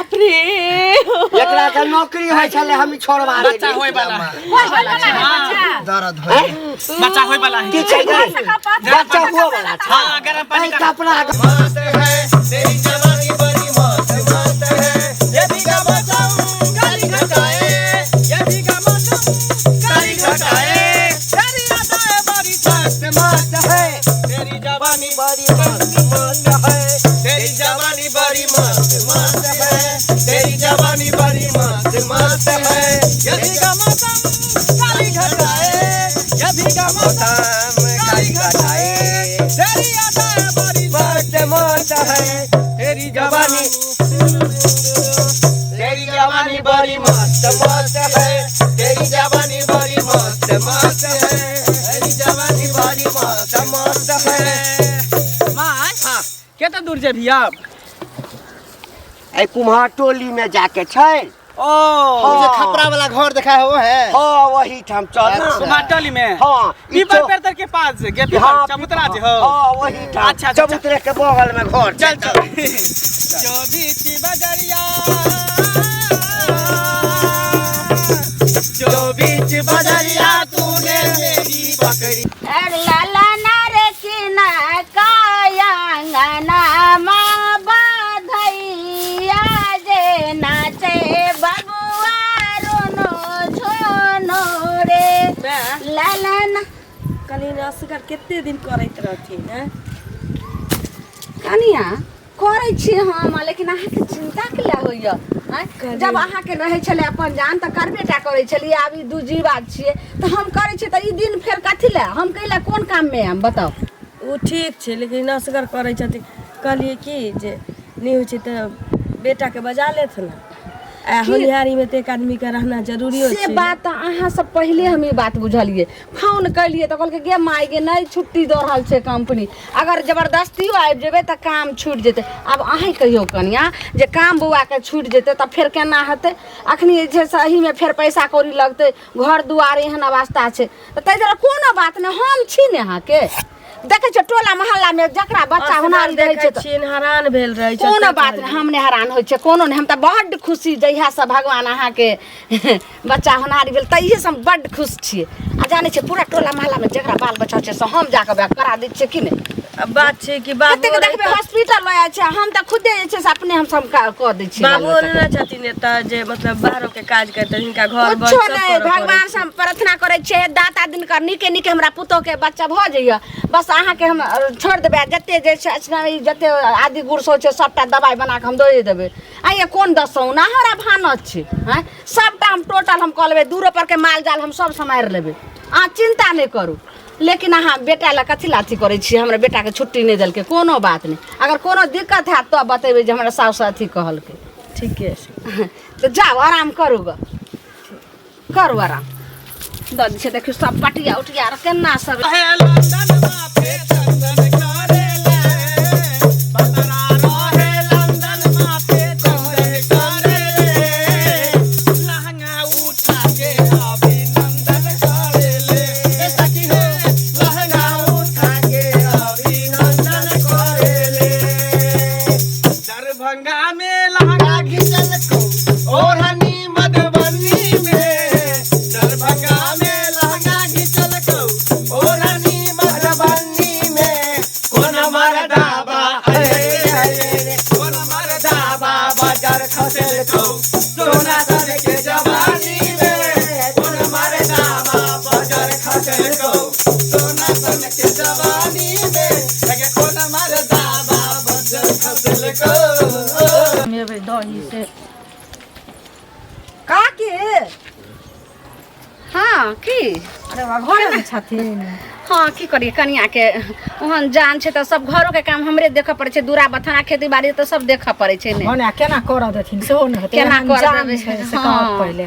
बाप रे एकरा के नौकरी होय छले हम छोड़वा दे बच्चा होय वाला दर्द होय बच्चा होय वाला है की छै बच्चा हुआ वाला हां गरम पानी का कपड़ा मस्त है तेरी जवानी बड़ी मस्त मस्त है ये भी का मौसम काली घटाए ये भी का मौसम काली घटाए तेरी अदाएं बड़ी मस्त मस्त है तेरी जवानी बड़ी मस्त मस्त है तेरी जवानी बड़ी मस्त मस्त है तेरी जवानी बड़ी मस्त मस्त है ये भी का मौसम काली घटाए ये भी का मौसम काली घटाए तेरी अदाएं बड़ी मस्त मस्त है तेरी जवानी बड़ी मस्त मस्त है तेरी जवानी बड़ी मस्त मस्त है तेरी जवानी बड़ी मस्त मस्त है मां हां केतना दूर जेबी अब ए कुम्हार टोली में जाके छै ओ जो खपरा वाला घर देखा है वो है हां वही ठाम चल ना कुमारटोली में हां पीपल पेड़ के पास गेट चबूतरा जे हो हां वही ठाम अच्छा चबूतरे के बगल में घर चल चल चौबीसी बजरिया चौबीस बजरिया तूने मेरी बकरी लाला नारे किना कायांगना मा बाधैया जे नाचे बबुआ रोनो झोनो रे लाला ना कनी असगर केते दिन करैत रहथिन हैं कनिया करै छी हम लेकिन अहाँके चिंता किया होइया जब अहाँके रहै छले अपन जान त करबेटा करै छलिए अभी दू जीवात छियै त हम करै छी त ई दिन फेर कथि ले हम कैला कोन काम में हम बताओ ओ ठीक छै लेकिन असगर करै छथिन कहलिए कि जे नहीं होइ छै त बेटा के बजा लेथ ना आ होनिहारी में त एक आदमी के रहना जरूरी से छै बात अहाँ सब पहले हम ई बात बुझलिए फोन कैलिए त कहलके गे माई गे नहीं छुट्टी द रहल छै कंपनी अगर जबरदस्तियो आबि जेबे त काम छूट जेते अब अहीं कहियो कनिया जे काम बुआ के छूट जेते त फेर केना हेते अखनी जे सही में फेर पैसा कौड़ी लगते घर दुआर एहन अवस्था छै त तै जरा कोनो बात नै हम छी ने अहाँ के देखे छ टोला मोहल्ला में जकरा बच्चा होनारी रहै छै त छिन हरान भेल रहै छै कोनो बात नहीं हमने हैरान होइ छै कोनो नहीं हम त बड्ड खुशी जहिया से भगवान अहाँ के बच्चा होनारी भेल तहिए से हम बड्ड खुश छियै आ जाने छै पूरा टोला मोहल्ला में जकरा बाल बच्चा छै से हम जाके ब्याह करा दै छियै कि नहीं बात छै कि बाबू कतेक देखबे हॉस्पिटल लया छै हम त खुदे जे छै से अपने हम सब क दै छियै बाबू ने छथिन एता जे मतलब बाहरो के काज करते हिनका घर बर कुछो सब नहीं भगवान से हम प्रार्थना करे छियै दाता दिन कर नीके नीके हमरा पुतो के बच्चा भ जाइए बस अहाँ के हम छोड़ देबै जते जे छै जते आदि गुड़ सो छै सबटा दवाई बना के हम दे देबै आइए कोन दसौ ना हमरा भानत छै हैं सबटा हम टोटल हम क लेबै दूरो पर के माल जाल हम सब समार लेबै अहाँ चिंता नहीं करू लेकिन अहाँ बेटा ला कथी लाथी करे छी हमरा बेटा के छुट्टी नहीं देलके कोनो बात नहीं अगर कोनो दिक्कत है तो बतेबै जे हमरा साउस अथी कहलके ठीके छै तो जाओ आराम करू ग करू आराम दद से देखियो सब पटिया उटिया केना सब है लंदन माथे चंदन करेले बतरा रहे लंदन माथे चंदन करेले लहंगा उठा के अभिनंदन करेले ऐसा की है लहंगा उठा के अभिनंदन करेले दरभंगा में लहंगा घिचल को ओढ़नी मधुबनी में दरभंगा में लहंगा घिचल को ओढ़नी मधुबनी में कोन मरदाबा अरे अरे कोन मरदाबा बाजार खसल को सोना सन के जवानी में कोन मरदाबा बाजार खसल को सोना सन के जवानी में लगे कोन मरदाबा बाजार खसल को मेरे दही से का के हाँ की अरे वाह घर में छथिन हाँ की करिए कनिया के ओहन जान छै त सब घरों के काम हमरे देखऽ पड़े छै दूरा बथाना खेती बाड़ी त सब देखऽ पड़े छै ने होना केना कर देथिन सेहो न हेतै केना कर जान देबै छै से हाँ। कहत पहिले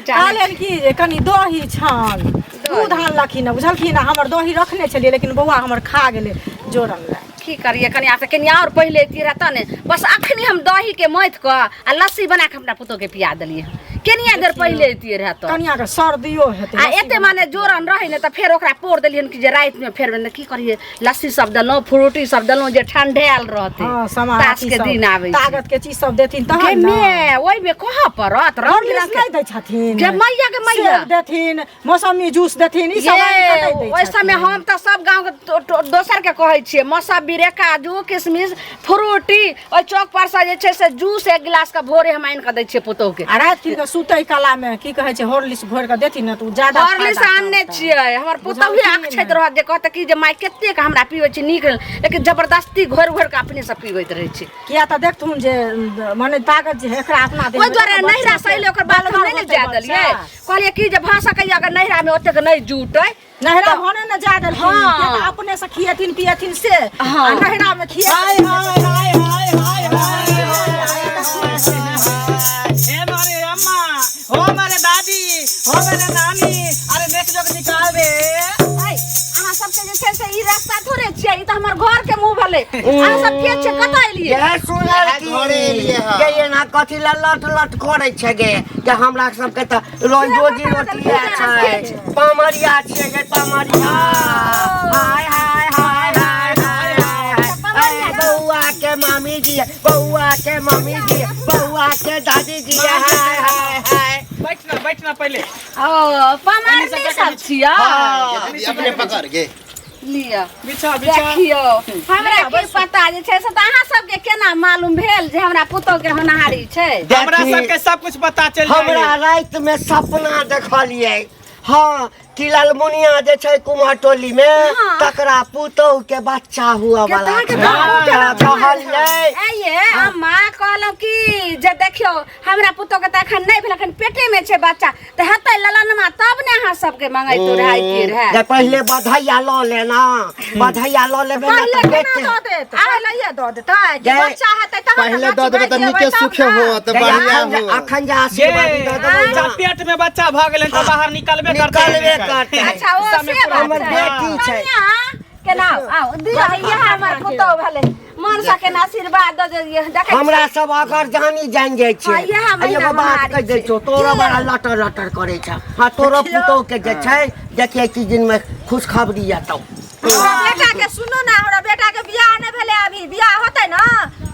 जाने- कहलियन कि जे कनी दही छान दूध आनलखिन बुझलखिन हमर दही रखने छलिए लेकिन बौआ हमर खा गेलै जोरन ला की करिए कनिया से कनिया और पहले की रहता ने बस अखनी हम दही के मथ क आ लस्सी बना के हमरा पुतो के पिया देलिए केनी कनिया देर पहिले एतिए रह तो कनिया के सर्दियो हेतै आ एते माने जोरन रहे ने त फेर ओकरा पोर देलियन कि जे रात में फेर की करिए लस्सी सब देलौ फ्रूटी सब देलौ जे ठंडेल रहते हां समा तास के दिन आवे ताकत के चीज सब देथिन के तहन में ओइ में कहा परत रंग रंग नहीं दै छथिन के मैया सेब देथिन मौसमी जूस देथिन ई सब नहीं दै ओइ समय हम त सब गांव के दोसर के कहै छियै मौसमी रे काजू किशमिश फ्रूटी ओइ चौक पर से जे छै से जूस एक गिलास का भोरे हम आइन के दै छियै पुतौ के आ रात के सुतै काला में की कहै छै हॉर्लिक्स घोर के देथिन न त ज्यादा हॉर्लिक्स आनने छियै हमर पुतौ ही अक्षत रहत जे कहत कि जे माय कते के हमरा पीबै छी नीक लेकिन जबरदस्ती घोर घोर के अपने से पीबैत रहै छै किया त देखथुन जे माने ताकत जे एकरा अपना दे ओइ द्वारा नहिरा सैले ओकर बाल हम नहीं जा देलियै कहलिए कि जे भाषा कहिया अगर नहिरा में ओते के नहीं जुटै नहिरा भने न जा देलखिन हाँ। के त अपने से खिएथिन पिएथिन से हाँ। आ नहिरा में खिए हाय हाय हाय हाय हाय हे मारे अम्मा हो मारे दादी हो मेरे नानी अरे नेक जोग निकाल दे अहाँ सबके जे छै से ई रास्ता थोड़े छियै ई त हमर घर के मुंह भेलै अहाँ सब के छै कत एलियै ये सुनल की घरे एलियै हँ। के ये ना कथी ला लट लट करे छै गे के हमरा सबके त रोजी रोटी छै पामरिया छियै गे पामरिया हाय हाय हाय हाय हाय हाय बउआ के मामी जी बउआ के मम्मी जी बउआ के दादी जी हाय हाय हाय बैठना पहले ओ पमारनी सब छियै अपने पकड़ के लिया बिछा देखियो हमरा की पता जे छै से त अहाँ सबके केना मालूम भेल जे हमरा पुतौ के होनहारी छै हमरा सबके सब कुछ पता चल हमरा जाए रात में सपना देखलिए हाँ कि लालमुनिया जे छै कुम्हर टोली में तकरा पुतौ के बच्चा हुआ वाला कहलिए ये अम्मा कहलौ कि जे देखियो हमरा पुतौ के त एखन नहीं भेल एखन पेटे में छै बच्चा त हेतै ललनमा तब ने अहाँ सबके मंगैतो रहै की रहै जे पहले बधाइया ल लेना बधाइया ल लेबे ना पहिले त केना बेटे द देत पहिले द देतै कि जे- बच्चा हेतै तहन पहले दऽ देबै तऽ नीके सुखे होत बढ़िया होत अखन जे आशीर्वाद दऽ देबै ना पेट में बच्चा भ गेलै त बाहर निकलबे निकलबे करतै अच्छा ओ से हमर बात बेटी छै केना आओ दिया ये हमर पुतौ भेलै मनसा के आशीर्वाद द दिए देखै हमरा सब अगर जानी जान जाय छै हाँ, इएह महीना एगो बात महारी कह दै छै। छौ तोरो बड़ा लटर लटर करे छ हां तोरो पुतौ के जे छै देखिए कि दिन में खुशखबरी आतौ हमरा बेटा के सुनो ना हमरा बेटा के बियाह नहीं भेले अभी बियाह होतै ना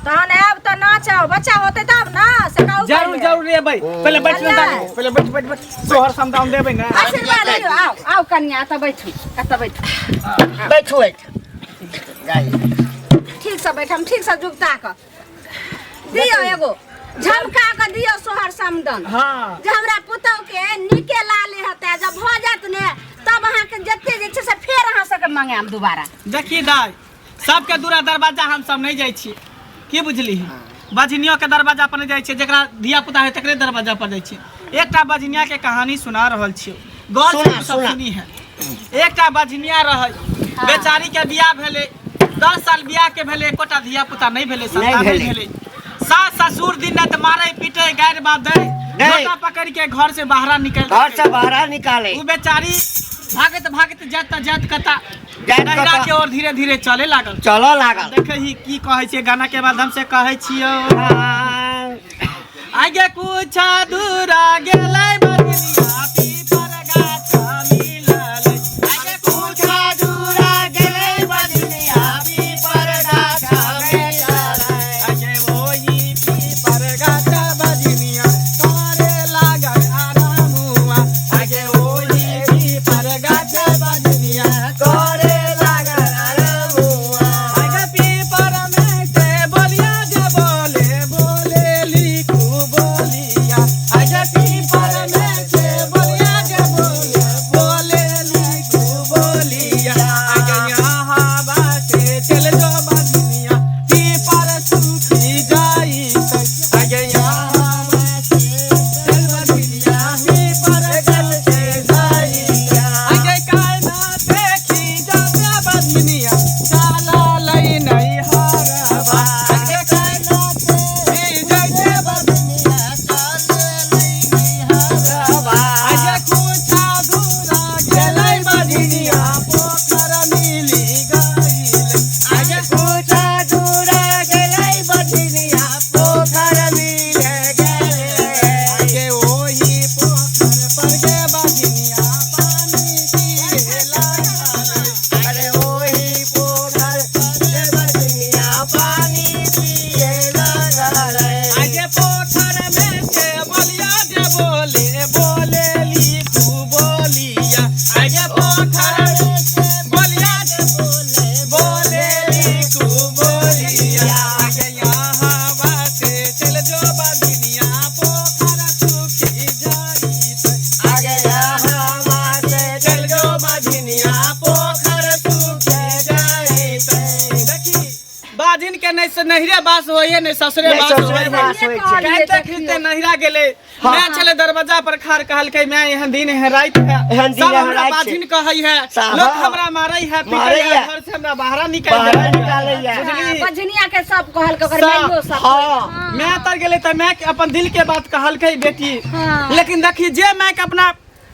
तहन आब त नाच बच्चा होतै तब ना से कहू जरूर लेबै पहले बैठना दादी पहले बैठ सोहर समदाउन देबै ना आशीर्वाद लियो आओ कन्या त बैठू बैठू बैठो ठीक से बैठम ठीक से जुगता क दियो एगो झमका के दियो सोहर समदन हां जे हमरा पुतौ के नीके लाले हते जब भ जात ने तब अहाँ के जत्ते जे छै से फेर अहाँ सबके मंगाम दोबारा देखी दाई सबके दूरा दरवाजा हम सब नहीं जाय छी की बुझली बजनियो के दरवाजा पर नहीं जाय छी जेकरा धिया पुता है तकरे दरवाजा पर जाय छी एकटा बजनिया के कहानी सुना रहल छी गौर से सब सुनी है एकटा बजनिया रहै बेचारी के बियाह भेले 10 साल बियाह के भेले एकोटा धिया पुता नहीं भेले संतान नहीं भेले सास ससुर दिन रात मारे पीटे गायर बात दे लोटा पकड़ के घर से बाहर निकल घर से बाहर निकाले वो बेचारी भागत जात कता जात नहिरा कता। के ओर धीरे धीरे चले लागल चलो लागल देखे ही की कहै छै गाना के माध्यम से कहै छियो आगे कुछ दूर गेलै बजनिया पीपर गाछ मिलल आगे कुछ दूर गेलै बजनिया पीपर गाछ मिलल आगे ओही पीपर गाछ बजनिया करे लागल आरामुआ आगे ओही पीपर गाछ बजनिया करे लागल आरामुआ आगे पीपर में से बोलिया जे बोले लिखू बोलिया आगे पीपर में से बोलिया ससुरे नहीं, बास ससुरे होई बास होई छै। कहते खिलते नहिरा गेले हाँ। मैं चले दरवाजा पर खार कहलकै मैं एहन दिन है रात है एहन दिन सब है, हमरा रात बाजिन कहै है साहब। लोग हमरा मारै है पीटै मारै है है। घर से हमरा बाहर निकाल बाहर निकालै है। बुझली बजनिया के सब कहल के ओकर सब। माइयो सब हाँ मैं तर गेले त मैं अपन दिल के बात कहलकै बेटी हाँ। लेकिन देखी जे मैं के अपना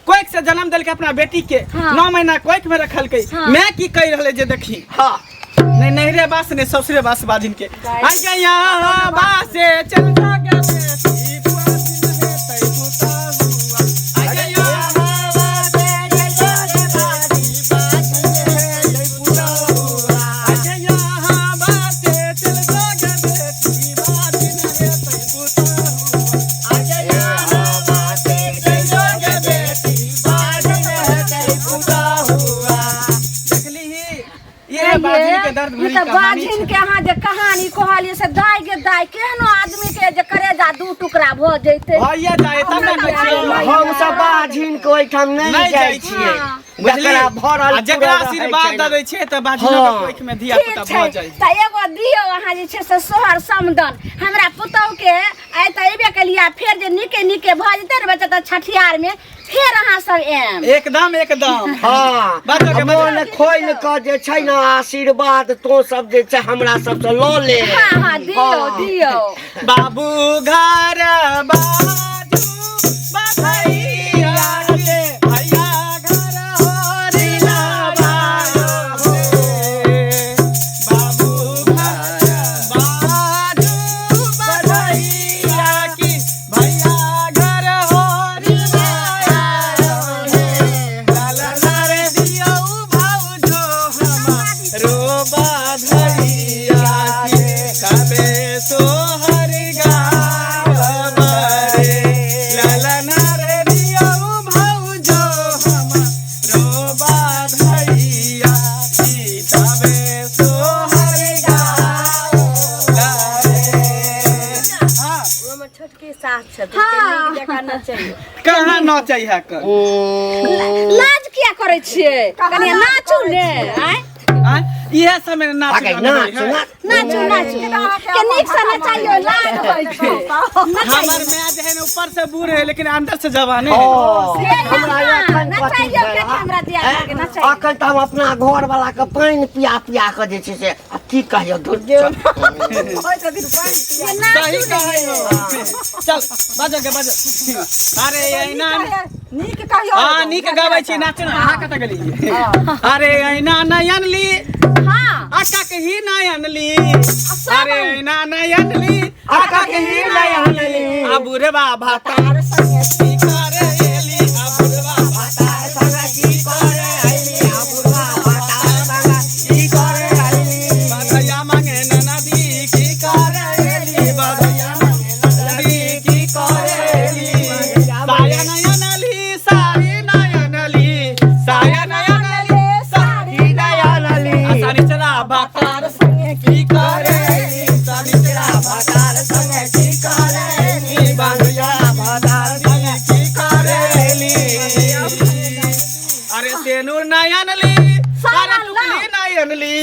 कोइक से जन्म देलकै अपना बेटी के हाँ। 9 महीना कोइक में रखलकै हाँ। मैं की कह रहले जे देखी हाँ नहीं नहरे बास ने ससुरे बास बाजिन के आई के यहाँ बासे चल जा के बेटी बाजिन है तई पुता हुआ आई के यहाँ बासे चल जा के बेटी बाजिन है तई पुता हुआ आई के यहाँ बासे चल जा के बेटी बाजिन है तई पुता हुआ आई के यहाँ बासे चल जा के बेटी बाजिन है तई पुता हुआ देखली ये बाजिन के दर्द भरी कहानी बाजिन के अहाँ जे कहानी कहलिए से दाई गे दाई केहनो आदमी के जे करेजा दू टुकड़ा भ जैते भैया जाए तब ना कहियो हम सब बाझिन के ओहिठाम नहीं नहीं जाइ जाइ छियै हाँ। जकरा भरल आ जकरा पूरा रहै आशीर्वाद छै ने। दे छै त बाजिनो के हाँ। कोइख में धिया ठीक पुता छै भ जाय त एगो दियो अहाँ जे छै से सोहर समदन हमरा पुतौ के आइ त एबे केलिया फेर जे निके निके भ जेतै ने बच्चा त छठियार में फेर अहाँ सब एम एकदम एकदम हाँ बाजो के मोन खोल के जे छै ने आशीर्वाद तो सब जे छै हमरा सबसे लऽ ले हाँ हाँ दियो हाँ। दियो बाबू घर बाजू बधैया के भैया घर होरी ना बाजो बाबू घर बाजू बधैया की भैया घर होरी ना लाला रे दियो भाउजो हमारो बधैया के कबे सोहर गाव रे लाला रे दियो भाउजो हमारो बधैया की कबे सोहर गाव रे हाँ हमर छोटकी सास छथिन हाँ। कनी देखा न चाहिए कहाँ न चाहिए कर लाज किया करे छियै कनी नाचू ने आय इहे समय नाच आगे गाना नाच होइ है। नाचू नाचू के नीक से नचाइयो लाज होइ छै हमर माय जे है ना ऊपर से बूढ़ है लेकिन अंदर से जवान है हमरा एखन कथी नचाइयो के भेल, हमरा दिया के नचाइयो अखन तऽ हम अपना घर वाला के पानि पिया पिया के जे छै से आ की कहियो धुर सही कहै हो चल बाजो के बाजो अरे ऐना नीक कहियो हां नीक गाबै छी नाच ना अहाँ कत गेली अरे ऐना नयन ली हां आका के ही नयन ली अरे ऐना नयन ली आका के ही नयन ली आ बुढ़वा भातार संगे की करे एली आ बुढ़वा भातार संगे की करे एली आ बुढ़वा भातार संगे की करे एली बधैया मांगे ननदी की करे एली बधैया मांगे ननदी की करे एली साया नयन ली साड़ी नयन ली साया नयन ली साड़ी नयन ली साड़ी चला भातार संगे की करे एली साड़ी चला भातार संगे की करे एली बधैया भातार संगे की करे एली अरे सेनुर नयन ली अरे टुकली नयन ली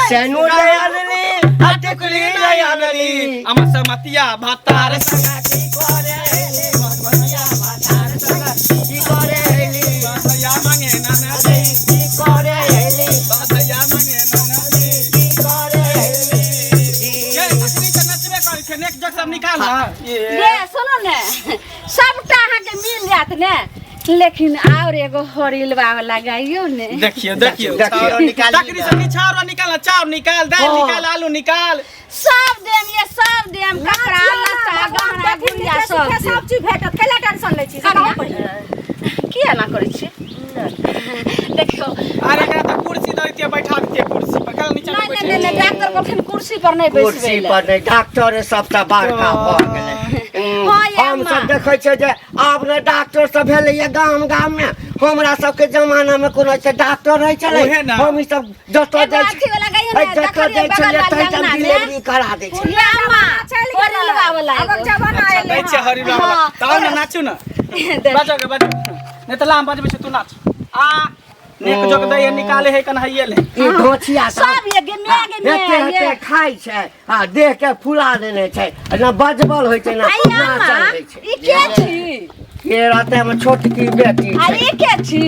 सेनु नयन ली आ टुकली नयन ली अमर समतिया भातार संगे की करे एली बधैया भातार संगे की करे एली बधैया मांगे ननदी की करे एली बधैया मांगे ननदी की करे एली ये असली से नचबे करै छै नेक जक सब निकाल ना ये सुनो ने सबटा अहाँ के मिल जात ने लेकिन और एगो हरिलवा वाला गाइयो ने देखियो देखियो देखियो, निकालिए तकरी से निछार निकाल चाउर निकाल दाल निकाल आलू निकाल सब देम ये सब देम कपड़ा लत्ता गहना गुड़िया सब देम। सब चीज भेटत कैला टेंशन लै छी कनिया। सब पहिने किया ना करै छी देखियो अरे एकरा त कुर्सी दै दिए बैठा दिए कुर्सी पर कल नीचे नहीं बैठे नहीं नहीं डॉक्टर कहलखिन कुर्सी पर नहीं कुर्सी बैसबे पर नहीं डॉक्टर सबसे बड़का भऽ गेलै हाँ, ये हम अम्मा। सब देखै छियै जे आब ने डॉक्टर सब भेलैया गाम गाम में हमरा सबके जमाना में कोनो से डॉक्टर रहै छलै ओहे ना। हम ई सब जतऽ एगो जाइ अथी वाला गाइयो ने जतऽ देखलिए जाइ बगल छलियै वाला तहिठाम अंगना में डिलीवरी करा दै छै ये अम्मा हरिलवा वाला अब एगो। जमाना आइले दै छै हरिला वाला हाँ। तब ना नाचू ना देख। बाजो के बाजो नहीं त लाम बाजबे छै तू नाच आ नेक जोक दे निकाले है कन्हैया ले ई ढोचिया सब ये गे हेते खाइ छै आ देह के फुला देने छै ना बजबल होइ छै ना नाचल होइ छै ई के छी ये रहते हमर छोटकी बेटी आ छै ई के छी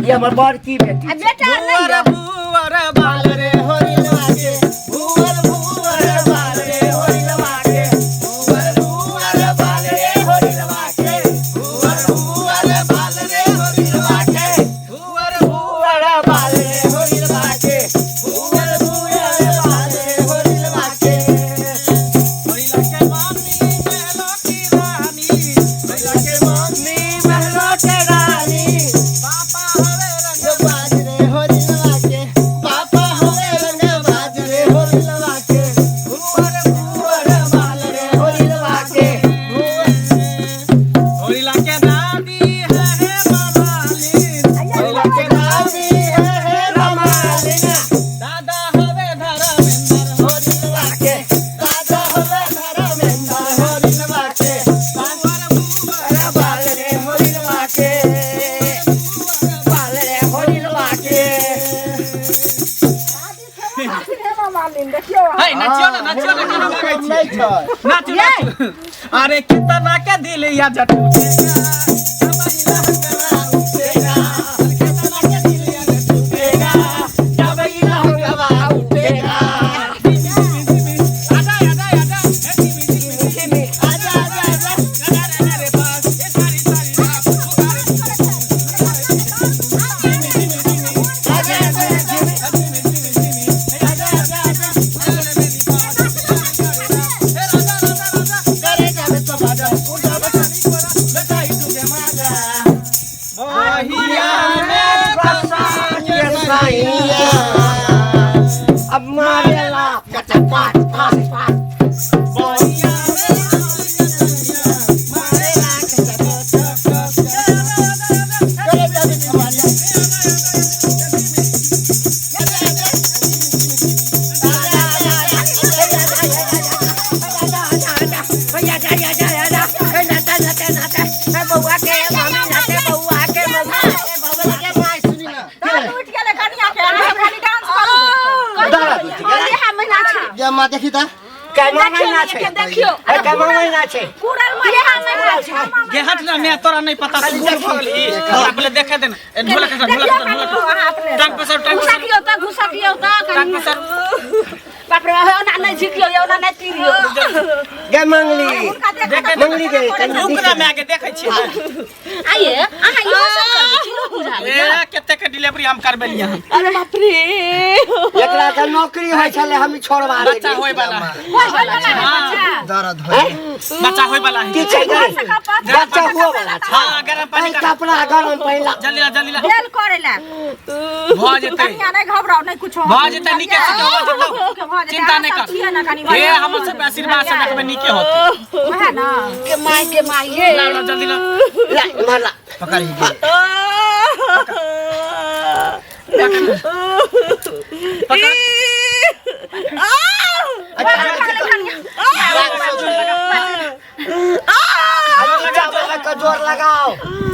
ये हमर बड़की बेटी आ छै। बेटा नहीं है भुवर बाल रे होरिलवा के भुवर बाल रे होरिलवा के भुवर बाल रे होरिलवा के भुवर बाल रे होरिलवा के भुवर बाल रे होरिलवा के भुवर बाल रे होरिलवा के होरिला के मम्मी महलो की रानी होरिला के मम्मी महलो के रानी पापा हवे रंग बाज रे होरिलवा के पापा हवे रंग बाज रे होरिलवा के भुवर बाल रे होरिलवा के होरिला के दादी है ममाली होरिला के दादी है ममाली दादा हवे धर्मेंद्र होरिलवा के दादा हवे धर्मेंद्र होरिलवा के भुवर बाल रे होरिलवा के बाल रे होरिलवा के हाय नाचियो ना गाना गाइ छी नहीं छै नाचो नाचो अरे कितना के दिल या जटू अब मारेला पचपाट पाट जमा देखी ता कैमा महीना छै देखियो कैमा महीना छै गे हट ना मैं तोरा नहीं पता तू भूल भगली हमरा पहले देखे दे ना ढोलक टांग पे सब टांग घुसकियो टांग पे सब बाप रे हो ना नहीं झिकियो यो ना नहीं तीरियो गे मंगली मंगली गे रुक ना मैं आगे देखे छी आइए आहा यो सब कर छी बुझा ए केते के डिलीवरी हम करबेलिया अरे बाप रे एकरा के नौकरी होय छले हम छोड़वा दे बच्चा होय वाला दर्द होय बच्चा होय वाला है की छै गे बच्चा हुआ वाला छै हां गरम पानी का कपड़ा गरम पहिला जल्दी ला बेल करेला भ जेतै कनिया नहीं घबराओ नहीं कुछ भ जेतै निके से भ जेतै चिंता नहीं कर हे हमर सब आशीर्वाद से देखबे निके होतै है ना के माई हे ला जल्दी ला ला मारला पकड़ ही का जोर लगाओ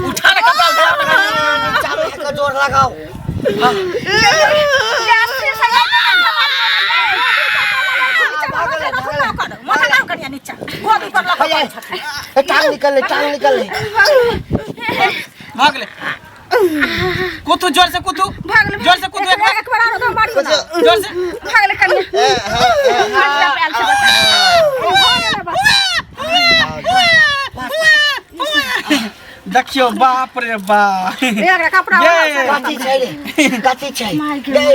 उठा ले कपड़ा चाबी का जोर लगाओ टांग निकल ले भाग ले कुतु जोर से कुतु जोर से कुतु एक बार जोर से भाग ले कन्या देखियो बाप रे बाप एक कपड़ा कथी छै रे कथी छै गे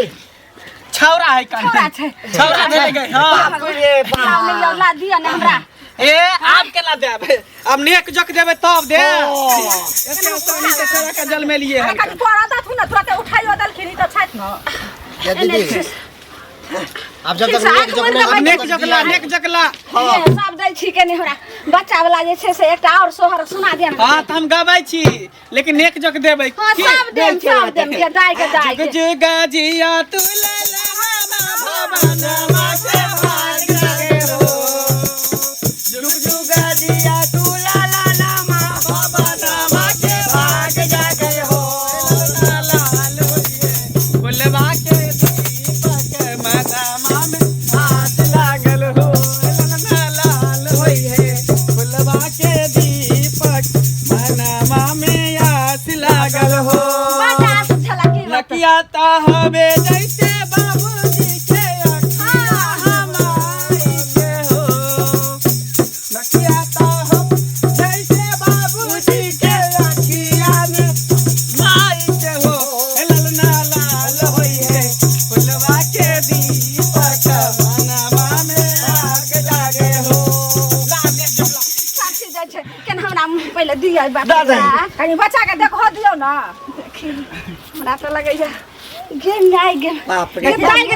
छौरा है कन्या छौरा दे गए हां बाप रे बाप ला दिया ना हमरा ए आप केला देबे अब नेक जक देबे तब दे एते पानी के छौरा के जल में लिए है कनी तोरा दा तू ना तुरंत उठाइयो दलखिनी त छात न ये दीदी अब जब तक नेक जकला सब दै छी के नहीं हमरा बच्चा वाला जे छै से एकटा और सोहर सुना दे ना हां त हम गाबै छी लेकिन नेक जक देबै हां सब देम के दाई के जुग जिया तू ले ले मामा भवन माके भाग जागे हो जुग जुग जिया तू ला ला नामा भवन माके भाग जागे हो ला ला लो कन हमरा पहले दिया दादा कहीं बच्चा के देखो दियो ना हमरा तो लगैया गे नाइ गे बाप रे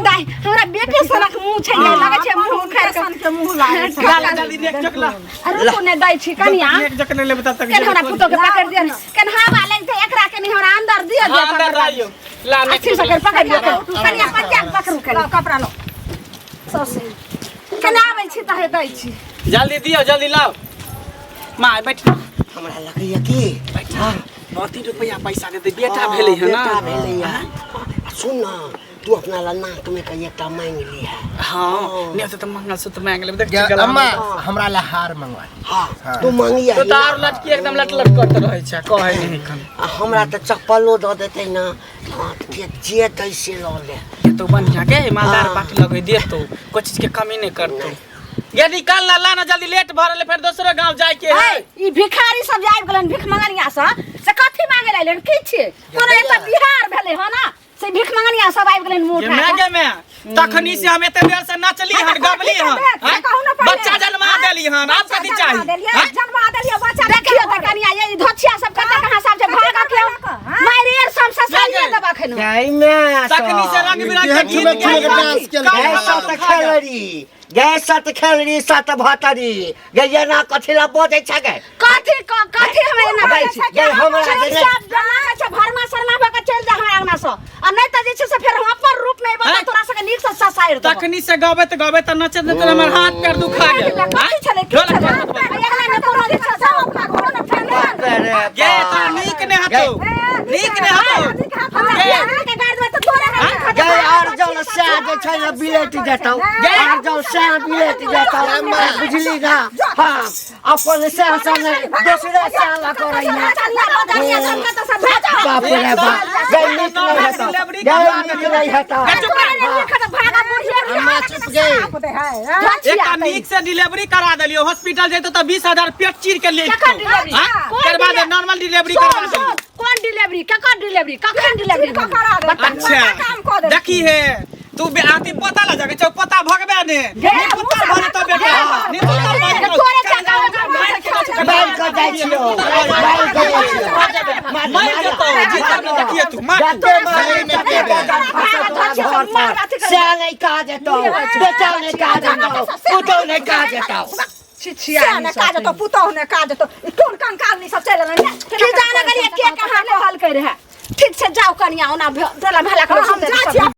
दाई हमरा बेटे सनक मुंह छै लगे छै मुंह खाइ के मुंह लागे छै डाल जल्दी देख चकला अरे कोने दै छी कनिया एक जक ले बता तक केन हमरा पुतो के पकड़ दिया केन हवा लग छै एकरा कनी हमरा अंदर दिया हां अंदर लाइयो ला ने अच्छी से कर पकड़ दियो कनिया पत्या पकड़ू कर कपड़ा लो सौसे केन आबै छी त दै छी जल्दी दियो जल्दी लाओ माय बैठ हमरा लगैया कि बैठा 32 रुपया पैसा दे दे बेटा भेलै है ना बेटा भेलै है सुन ना तू अपना ला नाक में का एकटा मांग ली है हां ने तो मंगल सूत्र मांग ले देख क्या गला अम्मा हमरा ला हार मंगवा हां तू मांगिया तो तार लटकी एकदम लट लट करते रहै छै कहै नहीं खन हमरा त चप्पलो द देतै ना के जे तैसे ल ले ये तो बढ़िया के ईमानदार बात लगे दे तो कोई चीज के कमी नहीं करतो ये निकाल ला ना जल्दी लेट भरले फिर दूसरे गांव जाय के है ई भिखारी सब जाइब गेलन भिख मंगनिया से कथि मांगे लाइलन की छै कोनो एत बिहार भेलै ह ना से भिख मंगनिया सब आइब गेलन मुंह ये उठा मैं तखनी से हम एते देर से नचली हन गबली हन बच्चा जन्मा देली हन आप कथि चाहिए जन्मा देलियो बच्चा देखियो त कनिया ये धोछिया सब कते कहां सब छै भागा के मारियर सब ससाइए दबा खनो गई में तखनी से रंग बिरंग के खेल गीत खेल डांस के गैस सात खेलरी सात भातरी गैया ना कथिला बोझै छगे कथि हमे ना दै छी गै हमरा सब जमा छै भरमा शर्मा भके चल जा हमरा अंगना से आ नै त जे छै से फेर हम अपन रूप में बता तोरा सके नीक से ससाइर दे तखनी से गबे त नचत त हमर हाथ पैर दुखा गेल कथि छले की छले एकरा ने कोनो जे छै सब अपना घर में फैल गे तो नीक ने हतो नीक ने हतो के गाड़ दे त तोरा गै और जल से जे छै ना बिलेट जतौ और जल से बिलेट जतौ बुझली ना हां अपन से संगे दूसरे से ला करैया बाप रे बाप गै नीक नहीं हतो गै नीक नहीं हतो भागा बुढ़िया अम्मा चुप गई एक नीक से डिलीवरी करा देलियो हॉस्पिटल जइतो त 20000 पेट चीर के ले कखन डिलीवरी? करवा दे नॉर्मल डिलीवरी करवा दे कौन डिलीवरी कखन डिलीवरी अच्छा देखी है तू आती पता लगा के पता भगबे ने निपुतर भरे तो बेटा निपुतर बैल को जाइ छियो बैल को जाइ छियो मार के तो जीता में देखिए तू मार से नहीं काज तो बेटा नहीं काज तो पुतो नहीं काज तो छिछिया ने काज तो पुतो ने काज तो कोन कंकाल नहीं सब चलल ने की जाने करिए के कहां को हल कर है ठीक से जाओ कनिया ओना भला भला कर हम जा छी